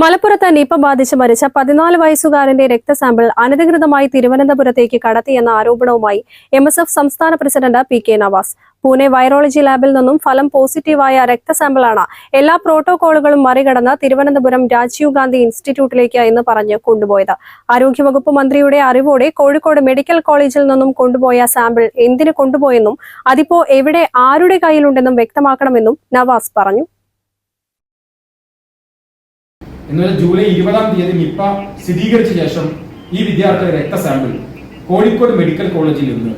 മലപ്പുറത്ത് നിപ ബാധിച്ച് മരിച്ച 14 വയസ്സുകാരന്റെ രക്തസാമ്പിൾ അനധികൃതമായി തിരുവനന്തപുരത്തേക്ക് കടത്തിയെന്ന ആരോപണവുമായി MSF സംസ്ഥാന president PK Navas. Pune virology ലാബിൽ നിന്നും ഫലം പോസിറ്റീവായ രക്തസാമ്പിളാണ് എല്ലാ പ്രോട്ടോകോളുകളും മറികടന്ന് തിരുവനന്തപുരം രാജീവ് ഗാന്ധി ഇൻസ്റ്റിറ്റ്യൂട്ടിലേക്ക് എന്ന് പറഞ്ഞ് കൊണ്ടുപോയത്. ആരോഗ്യവകുപ്പ് മന്ത്രിയുടെ അറിവോടെ കോഴിക്കോട് മെഡിക്കൽ കോളേജിൽ നിന്നും കൊണ്ടുപോയ സാമ്പിൾ എന്തിനു കൊണ്ടുപോയെന്നും അതിപ്പോ എവിടെ ആരുടെ കയ്യിലുണ്ടെന്നും വ്യക്തമാക്കണമെന്നും നവാസ് പറഞ്ഞു. ഇന്നലെ ജൂലൈ 20-ാം തീയതി നിപ സ്ഥിരീകരിച്ച ശേഷം ഈ വിദ്യാർത്ഥിയുടെ രക്തസാമ്പിൾ കോഴിക്കോട് മെഡിക്കൽ കോളേജിൽ നിന്ന്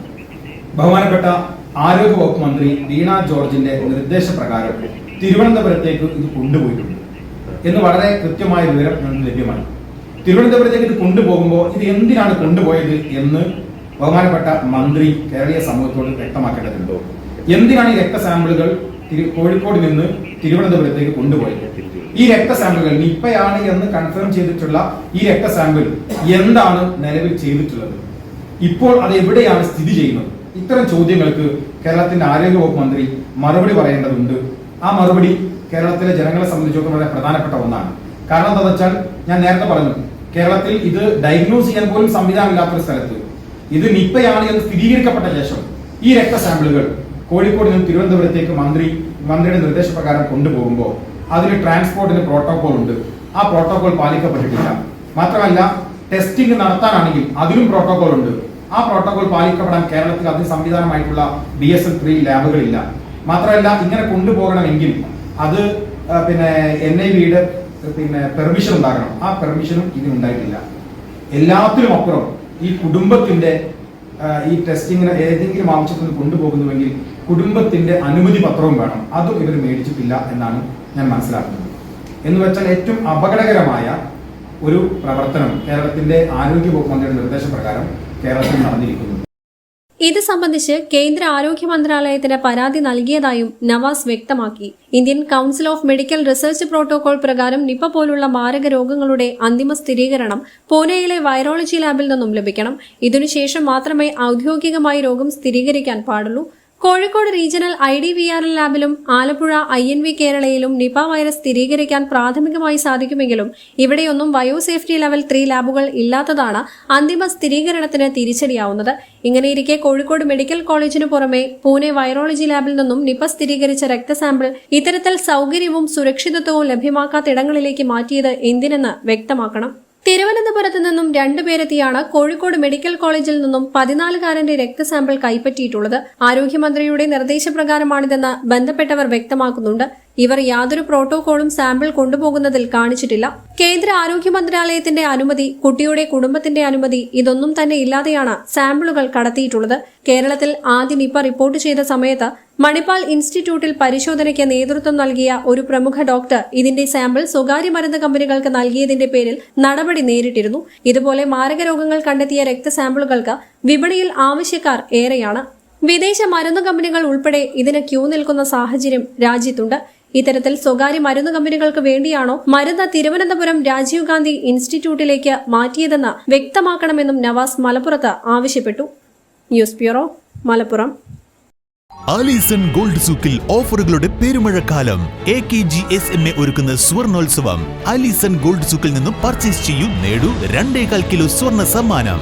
ബഹുമാനപ്പെട്ട ആരോഗ്യവകുപ്പ് മന്ത്രി വീണ ജോർജിന്റെ നിർദ്ദേശപ്രകാരം തിരുവനന്തപുരത്തേക്ക് ഇത് കൊണ്ടുപോയിട്ടുണ്ട് എന്ന് വളരെ കൃത്യമായ വിവരം നമുക്ക് ലഭ്യമായി. തിരുവനന്തപുരത്തേക്ക് ഇത് കൊണ്ടുപോകുമ്പോൾ ഇത് എന്തിനാണ് കൊണ്ടുപോയത് എന്ന് ബഹുമാനപ്പെട്ട മന്ത്രി കേരളീയ സമൂഹത്തോട് വ്യക്തമാക്കേണ്ടതുണ്ടോ? എന്തിനാണ് ഈ രക്തസാമ്പിളുകൾ കോഴിക്കോട് നിന്ന് തിരുവനന്തപുരത്തേക്ക് കൊണ്ടുപോയത്? ഈ രക്തസാമ്പിളുകൾ നിപ്പയാണ് എന്ന് കൺഫേം ചെയ്തിട്ടുള്ള ഈ രക്തസാമ്പിൾ എന്താണ് നിലവിൽ ചെയ്തിട്ടുള്ളത്? ഇപ്പോൾ അത് എവിടെയാണ് സ്ഥിതി ചെയ്യുന്നത്? ഇത്തരം ചോദ്യങ്ങൾക്ക് കേരളത്തിന്റെ ആരോഗ്യവകുപ്പ് മന്ത്രി മറുപടി പറയേണ്ടതുണ്ട്. ആ മറുപടി കേരളത്തിലെ ജനങ്ങളെ സംബന്ധിച്ചിടത്തോളം വളരെ പ്രധാനപ്പെട്ട ഒന്നാണ്. കാരണം എന്താണെന്ന് വെച്ചാൽ, ഞാൻ നേരത്തെ പറഞ്ഞു, കേരളത്തിൽ ഇത് ഡയഗ്നോസ് ചെയ്യാൻ പോലും സംവിധാനമില്ലാത്തൊരു സ്ഥലത്ത് ഇത് നിപ്പയാണ് എന്ന് സ്ഥിരീകരിക്കപ്പെട്ട ശേഷം ഈ രക്തസാമ്പിളുകൾ കോഴിക്കോട് നിന്ന് തിരുവനന്തപുരത്തേക്ക് മന്ത്രിയുടെ നിർദ്ദേശപ്രകാരം കൊണ്ടുപോകുമ്പോൾ അതിന് ട്രാൻസ്പോർട്ടിന് പ്രോട്ടോകോൾ ഉണ്ട്. ആ പ്രോട്ടോകോൾ പാലിക്കപ്പെട്ടിട്ടില്ല. മാത്രമല്ല, ടെസ്റ്റിംഗ് നടത്താനാണെങ്കിൽ അതിനും പ്രോട്ടോകോൾ ഉണ്ട്. ആ പ്രോട്ടോകോൾ പാലിക്കപ്പെടാൻ കേരളത്തിൽ അതിന് സംവിധാനമായിട്ടുള്ള BSL-3 ലാബുകളില്ല. മാത്രമല്ല, ഇങ്ങനെ കൊണ്ടുപോകണമെങ്കിൽ അത് NIVയുടെ പെർമിഷൻ ഉണ്ടാകണം. ആ പെർമിഷനും ഇതിനുണ്ടായിട്ടില്ല. എല്ലാത്തിനും അപ്പുറം ഈ കുടുംബത്തിന്റെ ഈ ടെസ്റ്റിങ്ങിന് ഏതെങ്കിലും ആവശ്യത്തിന് കൊണ്ടുപോകുന്നുവെങ്കിൽ കുടുംബത്തിന്റെ അനുമതി പത്രവും വേണം. അതും ഇവർ മേടിച്ചിട്ടില്ല എന്നാണ് ഞാൻ മനസ്സിലാക്കുന്നത്. എന്ന് വെച്ചാൽ ഏറ്റവും അപകടകരമായ ഒരു പ്രവർത്തനം കേരളത്തിന്റെ ആരോഗ്യവകുപ്പ് മന്ത്രിയുടെ നിർദ്ദേശപ്രകാരം കേരളത്തിൽ നടന്നിരിക്കുന്നു. ഇത് സംബന്ധിച്ച് കേന്ദ്ര ആരോഗ്യ മന്ത്രാലയത്തിന് പരാതി നൽകിയതായും നവാസ് വ്യക്തമാക്കി. Indian council of medical research protocol പ്രകാരം നിപ പോലുള്ള മാരക രോഗങ്ങളുടെ അന്തിമ സ്ഥിരീകരണം പൂനെയിലെ വൈറോളജി ലാബിൽ നിന്നും ലഭിക്കണം. ഇതിനുശേഷം മാത്രമേ ഔദ്യോഗികമായി രോഗം സ്ഥിരീകരിക്കാൻ പാടുള്ളൂ. കോഴിക്കോട് റീജിയണൽ IDVRL ലാബിലും ആലപ്പുഴ INV കേരളയിലും നിപ വൈറസ് സ്ഥിരീകരിക്കാൻ പ്രാഥമികമായി സാധിക്കുമെങ്കിലും ഇവിടെയൊന്നും ബയോസേഫ്റ്റി ലെവൽ 3 ലാബുകൾ ഇല്ലാത്തതാണ് അന്തിമ സ്ഥിരീകരണത്തിന് തിരിച്ചടിയാവുന്നത്. ഇങ്ങനെയിരിക്കെ കോഴിക്കോട് മെഡിക്കൽ കോളേജിനു പുറമെ പൂനെ വൈറോളജി ലാബിൽ നിന്നും നിപ സ്ഥിരീകരിച്ച രക്തസാമ്പിൾ ഇത്തരത്തിൽ സൌകര്യവും സുരക്ഷിതത്വവും ലഭ്യമാക്കാത്ത ഇടങ്ങളിലേക്ക് മാറ്റിയത് എന്തിനെന്ന് വ്യക്തമാക്കണം. തിരുവനന്തപുരത്ത് നിന്നും 2 പേരെത്തിയാണ് കോഴിക്കോട് മെഡിക്കൽ കോളേജിൽ നിന്നും 14-കാരന്റെ രക്തസാമ്പിൾ കൈപ്പറ്റിയിട്ടുള്ളത്. ആരോഗ്യമന്ത്രിയുടെ നിർദ്ദേശപ്രകാരമാണിതെന്ന് ബന്ധപ്പെട്ടവർ വ്യക്തമാക്കുന്നുണ്ട്. ഇവർ യാതൊരു പ്രോട്ടോകോളും സാമ്പിൾ കൊണ്ടുപോകുന്നതിൽ കാണിച്ചിട്ടില്ല. കേന്ദ്ര ആരോഗ്യ മന്ത്രാലയത്തിന്റെ അനുമതി, കുട്ടിയുടെ കുടുംബത്തിന്റെ അനുമതി ഇതൊന്നും തന്നെ ഇല്ലാതെയാണ് സാമ്പിളുകൾ കടത്തിയിട്ടുള്ളത്. കേരളത്തിൽ ആദ്യ നിപ റിപ്പോർട്ട് ചെയ്ത സമയത്ത് മണിപ്പാൽ ഇൻസ്റ്റിറ്റ്യൂട്ടിൽ പരിശോധനയ്ക്ക് നേതൃത്വം നൽകിയ ഒരു പ്രമുഖ ഡോക്ടർ ഇതിന്റെ സാമ്പിൾ സ്വകാര്യ മരുന്ന് കമ്പനികൾക്ക് നൽകിയതിന്റെ പേരിൽ നടപടി നേരിട്ടിരുന്നു. ഇതുപോലെ മാരകരോഗങ്ങൾ കണ്ടെത്തിയ രക്തസാമ്പിളുകൾക്ക് വിപണിയിൽ ആവശ്യക്കാർ ഏറെയാണ്. വിദേശ മരുന്ന് കമ്പനികൾ ഉൾപ്പെടെ ഇതിന് ക്യൂ നിൽക്കുന്ന സാഹചര്യം രാജ്യത്തുണ്ട്. ഇത്തരത്തിൽ സ്വകാര്യ മരുന്ന് കമ്പനികൾക്ക് വേണ്ടിയാണോ മരുന്ന് തിരുവനന്തപുരം രാജീവ് ഗാന്ധി ഇൻസ്റ്റിറ്റ്യൂട്ടിലേക്ക് മാറ്റിയതെന്ന് വ്യക്തമാക്കണമെന്നും നവാസ് മലപ്പുറത്ത് ആവശ്യപ്പെട്ടു. News bureau, Malappuram. Alison Gold സൂക്കിൽ ഓഫറുകളുടെ പെരുമഴക്കാലം. AKGSMA ഒരുക്കുന്ന സ്വർണോത്സവം. ആലീസൺ ഗോൾഡ് സൂക്കിൽ നിന്നും പർച്ചേസ് ചെയ്യൂ, നേടൂ 2.25 കിലോ സ്വർണ്ണ സമ്മാനം.